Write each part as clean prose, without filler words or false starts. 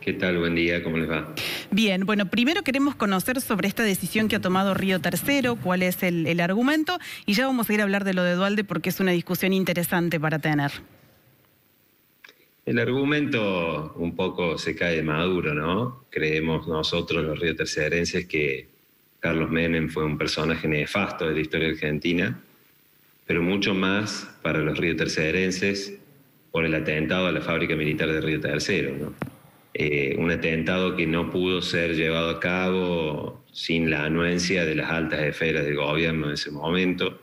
¿Qué tal? Buen día, ¿cómo les va? Bien, bueno, primero queremos conocer sobre esta decisión que ha tomado Río Tercero, cuál es el argumento, y ya vamos a ir a hablar de lo de Duhalde porque es una discusión interesante para tener. El argumento un poco se cae de maduro, ¿no? Creemos nosotros, los riotercerenses, que Carlos Menem fue un personaje nefasto de la historia argentina, pero mucho más para los riotercerenses por el atentado a la fábrica militar de Río Tercero, ¿no? Un atentado que no pudo ser llevado a cabo sin la anuencia de las altas esferas del gobierno en ese momento,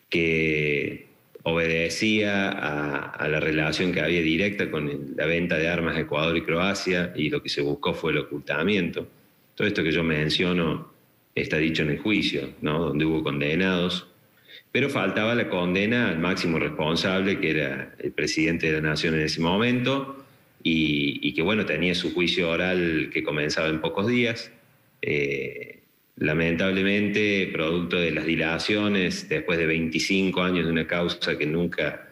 que obedecía a la relación que había directa con la venta de armas a Ecuador y Croacia, y lo que se buscó fue el ocultamiento. Todo esto que yo menciono está dicho en el juicio, ¿no? Donde hubo condenados, pero faltaba la condena al máximo responsable, que era el presidente de la nación en ese momento, y que, bueno, tenía su juicio oral que comenzaba en pocos días. Lamentablemente, producto de las dilaciones, después de 25 años de una causa que nunca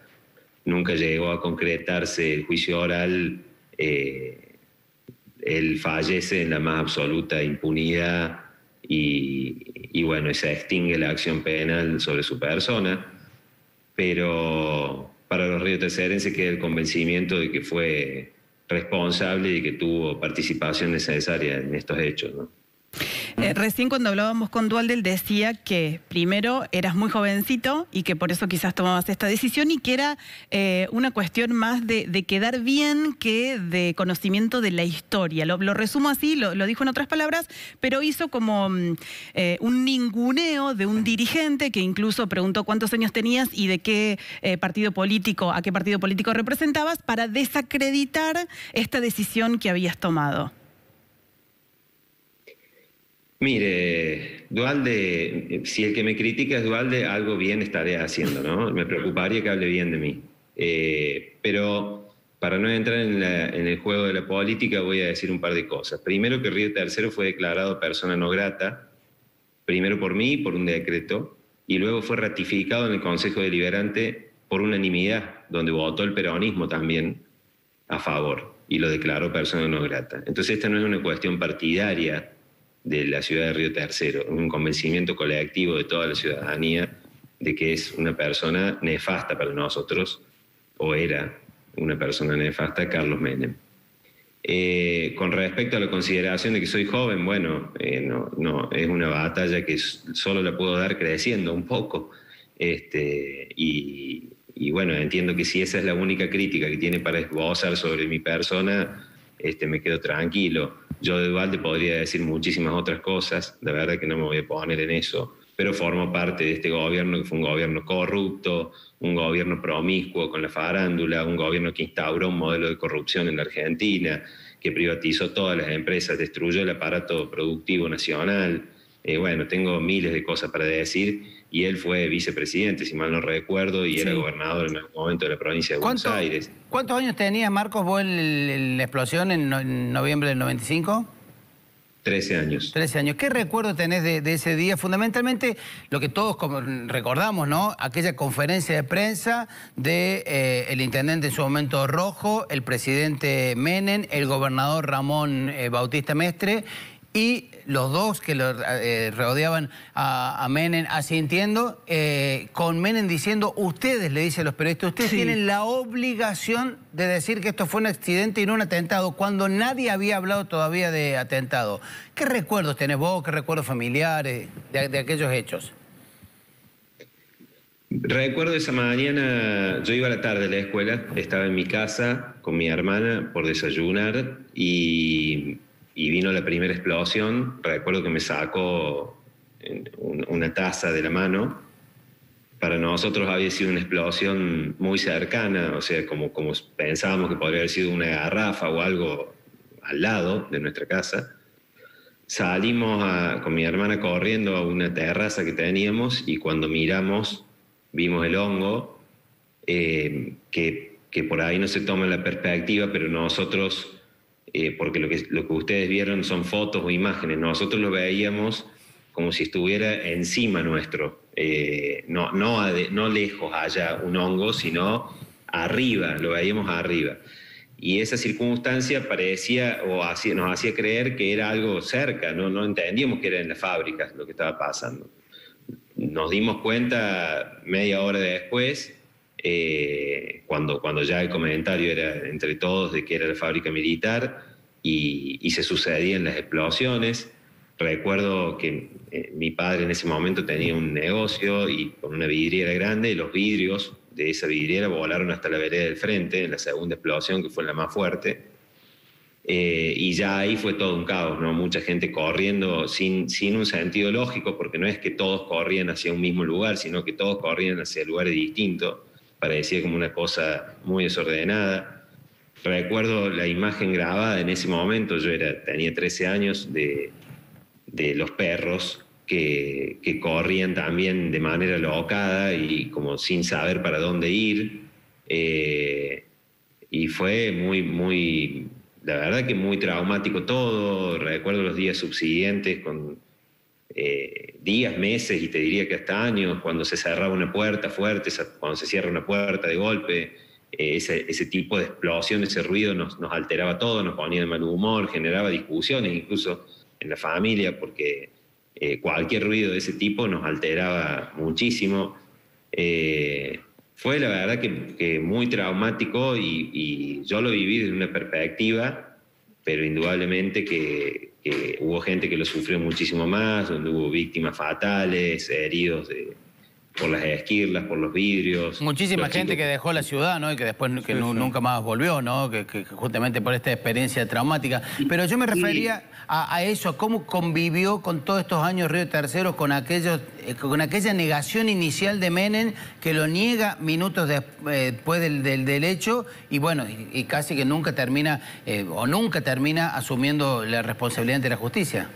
llegó a concretarse el juicio oral, él fallece en la más absoluta impunidad y bueno, se extingue la acción penal sobre su persona, pero para los riotercerenses queda el convencimiento de que fue responsable y que tuvo participación necesaria en estos hechos, ¿no? Recién cuando hablábamos con Duhalde, él decía que primero eras muy jovencito y que por eso quizás tomabas esta decisión y que era una cuestión más de quedar bien que de conocimiento de la historia. Lo resumo así, lo dijo en otras palabras, pero hizo como un ninguneo de un dirigente que incluso preguntó cuántos años tenías y de qué partido político, a qué partido político representabas, para desacreditar esta decisión que habías tomado. Mire, Duhalde, si el que me critica es Duhalde, algo bien estaré haciendo, ¿no? Me preocuparía que hable bien de mí. Pero para no entrar en el juego de la política, voy a decir un par de cosas. Primero, que Río Tercero fue declarado persona no grata, primero por mí, por un decreto, y luego fue ratificado en el Consejo Deliberante por unanimidad, donde votó el peronismo también a favor, y lo declaró persona no grata. Entonces, esta no es una cuestión partidaria de la ciudad de Río Tercero, un convencimiento colectivo de toda la ciudadanía de que es una persona nefasta para nosotros, o era una persona nefasta, Carlos Menem. Con respecto a la consideración de que soy joven, bueno, no, es una batalla que solo la puedo dar creciendo un poco, y bueno, entiendo que si esa es la única crítica que tiene para esbozar sobre mi persona, me quedo tranquilo. Yo de Duhalde podría decir muchísimas otras cosas, de verdad que no me voy a poner en eso, pero formo parte de este gobierno que fue un gobierno corrupto, un gobierno promiscuo con la farándula, un gobierno que instauró un modelo de corrupción en la Argentina, que privatizó todas las empresas, destruyó el aparato productivo nacional. Bueno, tengo miles de cosas para decir, y él fue vicepresidente, si mal no recuerdo, y era gobernador en algún momento de la provincia de Buenos Aires. ¿Cuántos años tenías, Marcos, vos en la explosión en noviembre del 95? 13 años. 13 años. ¿Qué recuerdo tenés de ese día? Fundamentalmente, lo que todos recordamos, ¿no? Aquella conferencia de prensa de el intendente en su momento Rojo, el presidente Menem, el gobernador Ramón Bautista Mestre, y los dos que lo rodeaban a Menem asintiendo, con Menem diciendo, ustedes, le dice a los periodistas, ustedes tienen la obligación de decir que esto fue un accidente y no un atentado, cuando nadie había hablado todavía de atentado. ¿Qué recuerdos tenés vos, qué recuerdos familiares de aquellos hechos? Recuerdo esa mañana, yo iba a la tarde a la escuela, estaba en mi casa con mi hermana por desayunar y vino la primera explosión. Recuerdo que me sacó una taza de la mano. Para nosotros había sido una explosión muy cercana, o sea, como pensábamos que podría haber sido una garrafa o algo al lado de nuestra casa. Salimos con mi hermana corriendo a una terraza que teníamos, y cuando miramos vimos el hongo, que por ahí no se toma la perspectiva, pero nosotros... porque lo que ustedes vieron son fotos o imágenes, nosotros lo veíamos como si estuviera encima nuestro, no lejos allá un hongo, sino arriba, lo veíamos arriba. y esa circunstancia parecía nos hacía creer que era algo cerca, no entendíamos que era en las fábricas lo que estaba pasando. Nos dimos cuenta media hora después, cuando ya el comentario era entre todos de que era la fábrica militar y se sucedían las explosiones. Recuerdo que mi padre en ese momento tenía un negocio y con una vidriera grande, y los vidrios de esa vidriera volaron hasta la vereda del frente en la segunda explosión, que fue la más fuerte. Y ya ahí fue todo un caos, ¿no? Mucha gente corriendo sin un sentido lógico, porque no es que todos corrían hacia un mismo lugar, sino que todos corrían hacia lugares distintos. Parecía como una cosa muy desordenada. Recuerdo la imagen grabada en ese momento, tenía 13 años, de los perros que corrían también de manera alocada y como sin saber para dónde ir. Y fue muy, la verdad que muy traumático todo. Recuerdo los días subsiguientes con días, meses y te diría que hasta años, cuando se cerraba una puerta fuerte, cuando se cierra una puerta de golpe, ese tipo de explosión, ese ruido nos alteraba todo, nos ponía de mal humor, generaba discusiones incluso en la familia, porque cualquier ruido de ese tipo nos alteraba muchísimo. Fue la verdad que muy traumático y yo lo viví desde una perspectiva, pero indudablemente que hubo gente que lo sufrió muchísimo más, donde hubo víctimas fatales, heridos por las esquirlas, por los vidrios. Muchísima gente que dejó la ciudad, ¿no? Y que después nunca más volvió, ¿no? Que justamente por esta experiencia traumática. Pero yo me refería a eso, cómo convivió con todos estos años Río Tercero con aquella negación inicial de Menem, que lo niega minutos después del hecho, y bueno, y casi que nunca termina asumiendo la responsabilidad ante la justicia.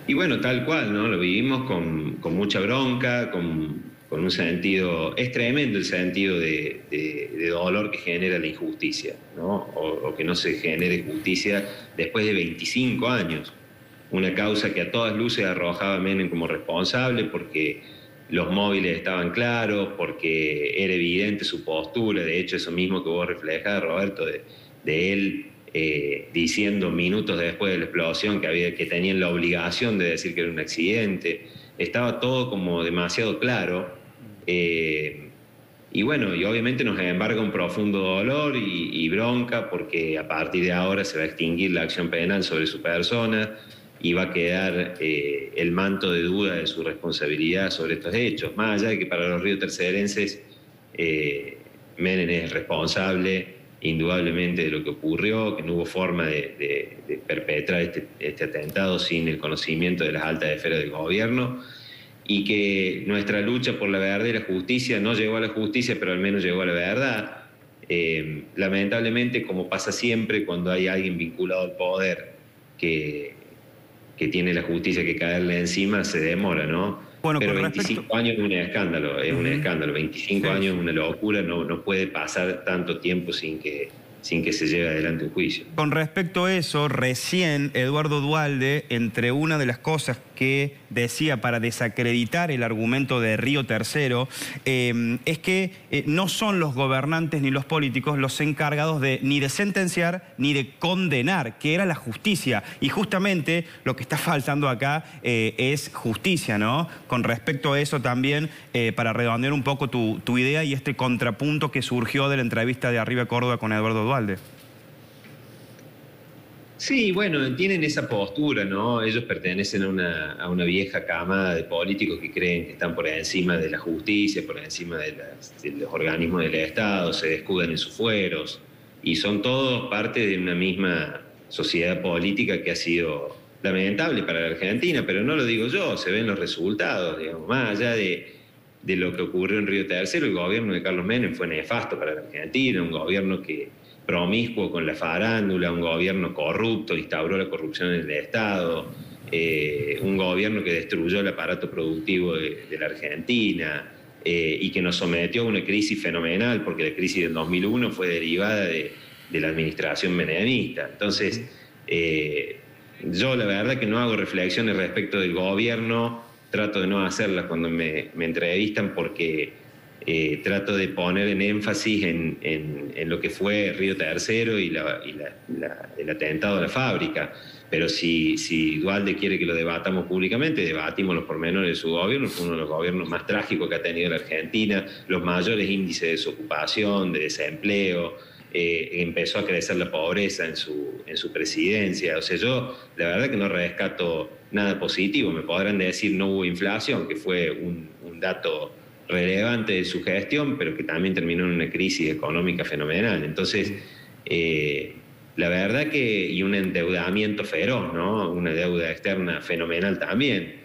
Y bueno, tal cual, ¿no? Lo vivimos con mucha bronca, con un sentido... Es tremendo el sentido de dolor que genera la injusticia, ¿no? O que no se genere justicia después de 25 años. Una causa que a todas luces arrojaba a Menem como responsable porque los móviles estaban claros, porque era evidente su postura. De hecho, eso mismo que vos reflejás, Roberto, de él... diciendo minutos después de la explosión que tenían la obligación de decir que era un accidente. Estaba todo como demasiado claro. Y bueno, y obviamente nos embarga un profundo dolor y bronca, porque a partir de ahora se va a extinguir la acción penal sobre su persona y va a quedar el manto de duda de su responsabilidad sobre estos hechos. Más allá de que para los riotercerenses Menem es responsable indudablemente de lo que ocurrió, que no hubo forma de perpetrar este atentado sin el conocimiento de las altas esferas del gobierno, y que nuestra lucha por la verdad y la justicia no llegó a la justicia, pero al menos llegó a la verdad. Lamentablemente, como pasa siempre cuando hay alguien vinculado al poder que tiene la justicia que caerle encima, se demora, ¿no? Bueno, pero 25 años es un escándalo, un escándalo. 25 años es una locura, no puede pasar tanto tiempo sin que se lleve adelante un juicio. Con respecto a eso, recién Eduardo Duhalde, entre una de las cosas que decía para desacreditar el argumento de Río Tercero, es que no son los gobernantes ni los políticos los encargados ni de sentenciar ni de condenar, que era la justicia. Y justamente lo que está faltando acá es justicia, ¿no? Con respecto a eso también, para redondear un poco tu idea y este contrapunto que surgió de la entrevista de Arriba Córdoba con Eduardo Duhalde. Sí, bueno, tienen esa postura, ¿no? Ellos pertenecen a una vieja camada de políticos que creen que están por encima de la justicia, por encima de los organismos del Estado, se escudan en sus fueros, y son todos parte de una misma sociedad política que ha sido lamentable para la Argentina, pero no lo digo yo, se ven los resultados, digamos, más allá de lo que ocurrió en Río Tercero. El gobierno de Carlos Menem fue nefasto para la Argentina, un gobierno promiscuo con la farándula, un gobierno corrupto, instauró la corrupción en el Estado, un gobierno que destruyó el aparato productivo de la Argentina y que nos sometió a una crisis fenomenal, porque la crisis del 2001 fue derivada de la administración menemista. Entonces, yo la verdad que no hago reflexiones respecto del gobierno, trato de no hacerlas cuando me entrevistan, porque trato de poner en énfasis en lo que fue Río Tercero y el atentado a la fábrica. Pero si Duhalde quiere que lo debatamos públicamente, debatimos los pormenores de su gobierno. Fue uno de los gobiernos más trágicos que ha tenido la Argentina, los mayores índices de desocupación, de desempleo, empezó a crecer la pobreza en su presidencia. O sea, yo la verdad que no rescato nada positivo. Me podrán decir no hubo inflación, que fue un dato relevante de su gestión, pero que también terminó en una crisis económica fenomenal. Entonces, la verdad que, y un endeudamiento feroz, ¿no? Una deuda externa fenomenal también.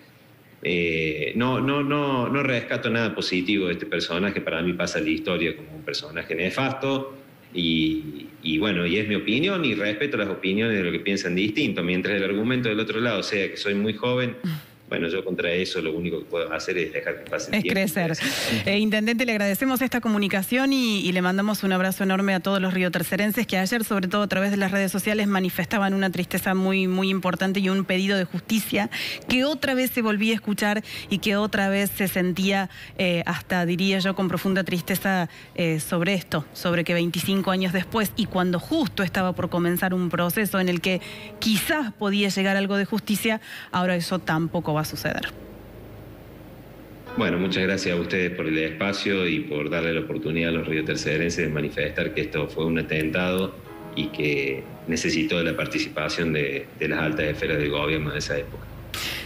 No rescato nada positivo de este personaje. Para mí pasa la historia como un personaje nefasto y bueno, y es mi opinión y respeto las opiniones de los que piensan distinto. Mientras el argumento del otro lado sea que soy muy joven, bueno, yo contra eso lo único que puedo hacer es dejar que pase el tiempo. Es crecer. Intendente, le agradecemos esta comunicación y le mandamos un abrazo enorme a todos los riotercerenses que ayer, sobre todo a través de las redes sociales, manifestaban una tristeza muy, muy importante y un pedido de justicia que otra vez se volvía a escuchar y que otra vez se sentía, hasta diría yo, con profunda tristeza sobre esto, sobre que 25 años después y cuando justo estaba por comenzar un proceso en el que quizás podía llegar algo de justicia, ahora eso tampoco va a suceder. Bueno, muchas gracias a ustedes por el espacio y por darle la oportunidad a los riotercerenses de manifestar que esto fue un atentado y que necesitó de la participación de las altas esferas del gobierno de esa época.